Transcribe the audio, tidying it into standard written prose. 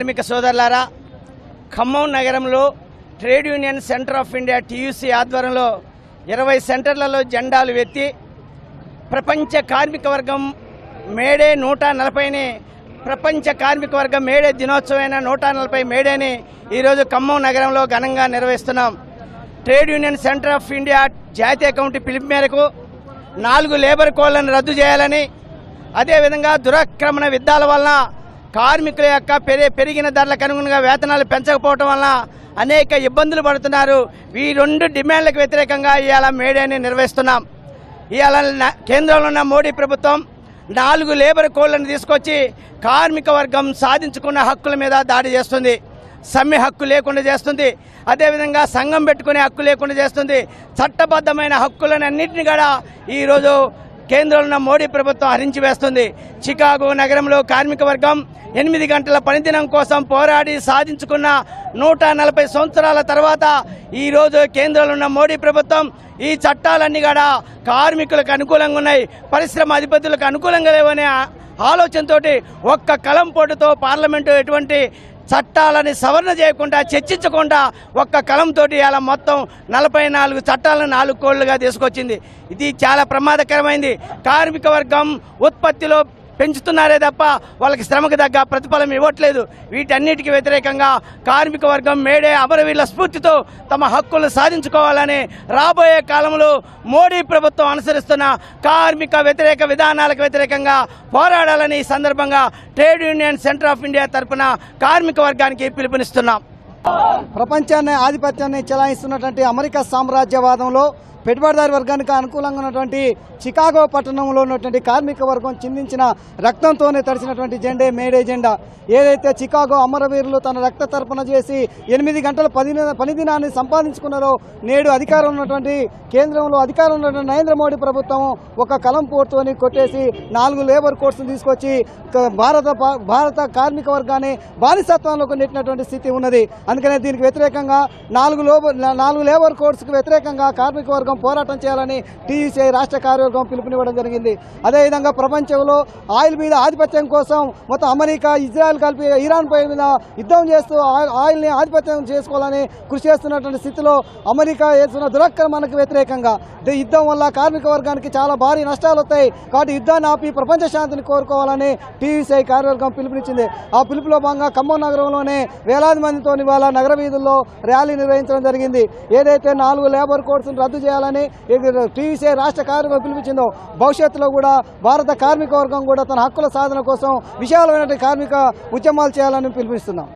కార్మిక సోదరులారా, ఖమ్మం నగరంలో trade union centre of India TUC ఆధ్వర్యంలో 20 సెంటర్లలో జెండాలు ఎత్తి ప్రపంచ కార్మిక వర్గం మేడే 140ని ప్రపంచ కార్మిక వర్గం మేడే దినోత్సవమైన 140 మేడేని ఈరోజు ఖమ్మం నగరంలో ఘనంగా నిర్వహిస్తున్నాం. Trade union centre of India జాతీయ కమిటీ పిలుపు మేరకు 4 లేబర్ కోడ్లను రద్దు చేయాలని, అదేవిధంగా దురాక్రమణ యుద్ధాల వలన కార్మికుల యొక్క పెరిగిన ధరలకు అనుగుణంగా వేతనాలు పెంచకపోవడం వలన అనేక ఇబ్బందులు పడుతున్నారు. ఈ 2 డిమాండ్లకు వ్యతిరేకంగా ఇవాళ మేడేని నిర్వహిస్తున్నాం. ఇవాళ కేంద్రంలో ఉన్న మోడీ ప్రభుత్వం 4 లేబర్ కోడ్లను తీసుకొచ్చి కార్మిక వర్గం సాధించుకున్న హక్కుల మీద దాడి చేస్తుంది. సమ్మె హక్కు లేకుండా చేస్తుంది, అదేవిధంగా సంఘం పెట్టుకునే హక్కు లేకుండా చేస్తుంది. చట్టబద్ధమైన హక్కులను అన్నింటినీ కూడా ఈరోజు కేంద్రంలో ఉన్న మోడీ ప్రభుత్వం హరించి వేస్తుంది. చికాగో నగరంలో కార్మిక వర్గం 8 గంటల పనిదినం కోసం పోరాడి సాధించుకున్న 140 సంవత్సరాల తర్వాత ఈరోజు కేంద్రంలో ఉన్న మోడీ ప్రభుత్వం ఈ చట్టాలన్నీ కూడా కార్మికులకు అనుకూలంగా ఉన్నాయి, పరిశ్రమ అధిపతులకు అనుకూలంగా లేవనే ఆలోచనతో ఒక్క కలం పోటుతో పార్లమెంటు ఎటువంటి చట్టాలని సవరణ చేయకుండా చర్చించకుండా ఒక్క కలంతో అలా మొత్తం 44 చట్టాలను 4 కోళ్లుగా తీసుకొచ్చింది. ఇది చాలా ప్రమాదకరమైంది. కార్మిక వర్గం ఉత్పత్తిలో పెంచుతున్నారే తప్ప వాళ్ళకి శ్రమకు తగ్గ ప్రతిఫలం ఇవ్వట్లేదు. వీటన్నిటికీ వ్యతిరేకంగా కార్మిక వర్గం మేడే అమరవీరుల స్ఫూర్తితో తమ హక్కులు సాధించుకోవాలని రాబోయే కాలంలో మోడీ ప్రభుత్వం అనుసరిస్తున్న కార్మిక వ్యతిరేక విధానాలకు వ్యతిరేకంగా పోరాడాలని ఈ సందర్భంగా trade union centre of India తరఫున కార్మిక వర్గానికి పిలుపునిస్తున్నాం. ప్రపంచాన్ని ఆధిపత్యాన్ని చెలాయిస్తున్నటువంటి అమెరికా సామ్రాజ్యవాదంలో పెట్టుబడిదారి వర్గానికి అనుకూలంగా ఉన్నటువంటి చికాగో పట్టణంలో ఉన్నటువంటి కార్మిక వర్గం చిందించిన రక్తంతోనే తడిసినటువంటి జెండే మేడే జెండా. ఏదైతే చికాగో అమరవీరులు తన రక్త తర్పణ చేసి 8 గంటల పని దినాన్ని సంపాదించుకున్నారో, నేడు అధికారం ఉన్నటువంటి కేంద్రంలో అధికారం ఉన్నటువంటి నరేంద్ర మోడీ ప్రభుత్వం ఒక కలం పోటుతోని కొట్టేసి 4 లేబర్ కోడ్స్ని తీసుకొచ్చి భారత కార్మిక వర్గాన్ని బానిసత్వంలోకి నెట్టినటువంటి స్థితి ఉన్నది. అందుకనే దీనికి వ్యతిరేకంగా 4 లేబర్ కోడ్స్కి వ్యతిరేకంగా కార్మిక వర్గం పోరాటం చేయాలని టీయూసీ రాష్ట్ర కార్యవర్గం పిలుపునివ్వడం జరిగింది. అదేవిధంగా ప్రపంచంలో ఆయిల్ మీద ఆధిపత్యం కోసం మొత్తం అమెరికా, ఇజ్రాయెల్ కలిపి ఇరాన్ పై మీద యుద్ధం చేస్తూ ఆయిల్ని ఆధిపత్యం చేసుకోవాలని కృషి చేస్తున్నటువంటి స్థితిలో అమెరికా చేస్తున్న దురాక్రమణకు వ్యతిరేకంగా యుద్ధం వల్ల కార్మిక వర్గానికి చాలా భారీ నష్టాలు వస్తాయి. కాబట్టి యుద్ధాన్ని ఆపి ప్రపంచ శాంతిని కోరుకోవాలని టీయూసీ కార్యవర్గం పిలుపునిచ్చింది. ఆ పిలుపులో భాగంగా ఖమ్మం నగరంలోనే వేలాది మందితో ఇవాళ నగర వీధుల్లో ర్యాలీ నిర్వహించడం జరిగింది. ఏదైతే 4 లేబర్ కోడ్స్ను రద్దు చేయాలని టీయూసీ రాష్ట్ర కార్యవర్గం పిలిపించిందో, భవిష్యత్తులో కూడా భారత కార్మిక వర్గం కూడా తన హక్కుల సాధన కోసం విశాలమైనటువంటి కార్మిక ఉద్యమాలు చేయాలని పిలుపునిస్తున్నాం.